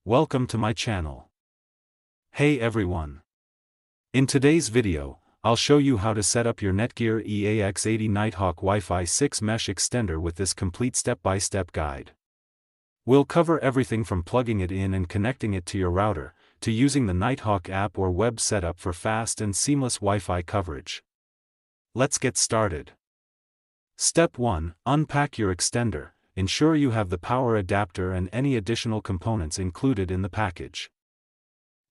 Welcome to my channel. Hey everyone. In today's video, I'll show you how to set up your NETGEAR EAX80 Nighthawk Wi-Fi 6 mesh extender with this complete step-by-step guide. We'll cover everything from plugging it in and connecting it to your router, to using the Nighthawk app or web setup for fast and seamless Wi-Fi coverage. Let's get started. Step 1. Unpack your extender. Ensure you have the power adapter and any additional components included in the package.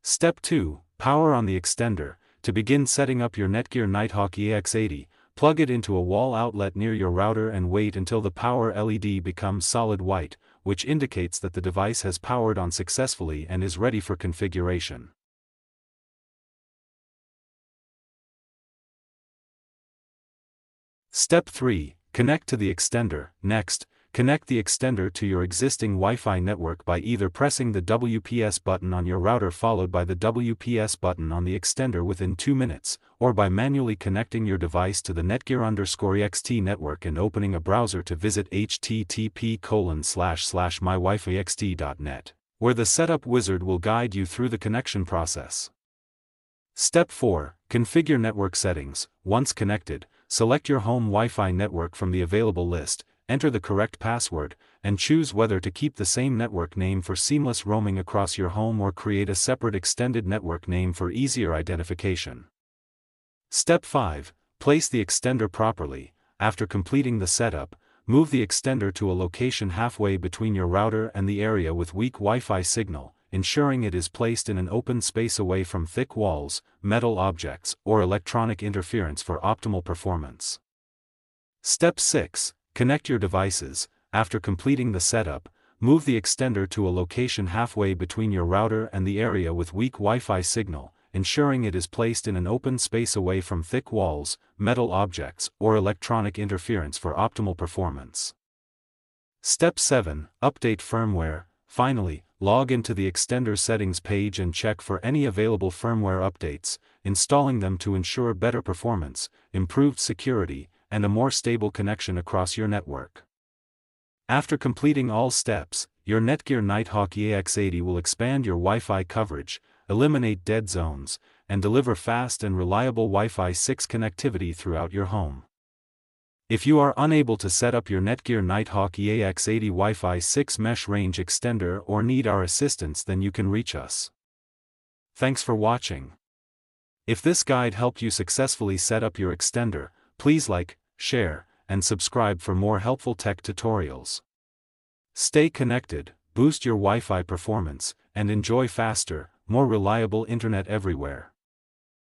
Step 2. Power on the extender. To begin setting up your NETGEAR Nighthawk EX80, plug it into a wall outlet near your router and wait until the power LED becomes solid white, which indicates that the device has powered on successfully and is ready for configuration. Step 3. Connect to the extender. Next, connect the extender to your existing Wi-Fi network by either pressing the WPS button on your router followed by the WPS button on the extender within 2 minutes, or by manually connecting your device to the NETGEAR_EXT network and opening a browser to visit http://mywifixt.net, where the setup wizard will guide you through the connection process. Step 4. Configure network settings. Once connected, select your home Wi-Fi network from the available list, enter the correct password, and choose whether to keep the same network name for seamless roaming across your home or create a separate extended network name for easier identification. Step 5. Place the extender properly. After completing the setup, move the extender to a location halfway between your router and the area with weak Wi-Fi signal, ensuring it is placed in an open space away from thick walls, metal objects, or electronic interference for optimal performance. Step 6. Connect your devices. After completing the setup, move the extender to a location halfway between your router and the area with weak Wi-Fi signal, ensuring it is placed in an open space away from thick walls, metal objects, or electronic interference for optimal performance. Step 7. Update firmware. Finally, log into the extender settings page and check for any available firmware updates, installing them to ensure better performance, improved security, and a more stable connection across your network. After completing all steps, your NETGEAR Nighthawk EX80 will expand your Wi-Fi coverage, eliminate dead zones, and deliver fast and reliable Wi-Fi 6 connectivity throughout your home. If you are unable to set up your NETGEAR Nighthawk EX80 Wi-Fi 6 mesh range extender or need our assistance, then you can reach us. Thanks for watching. If this guide helped you successfully set up your extender, please like, share, and subscribe for more helpful tech tutorials. Stay connected, boost your Wi-Fi performance, and enjoy faster, more reliable internet everywhere.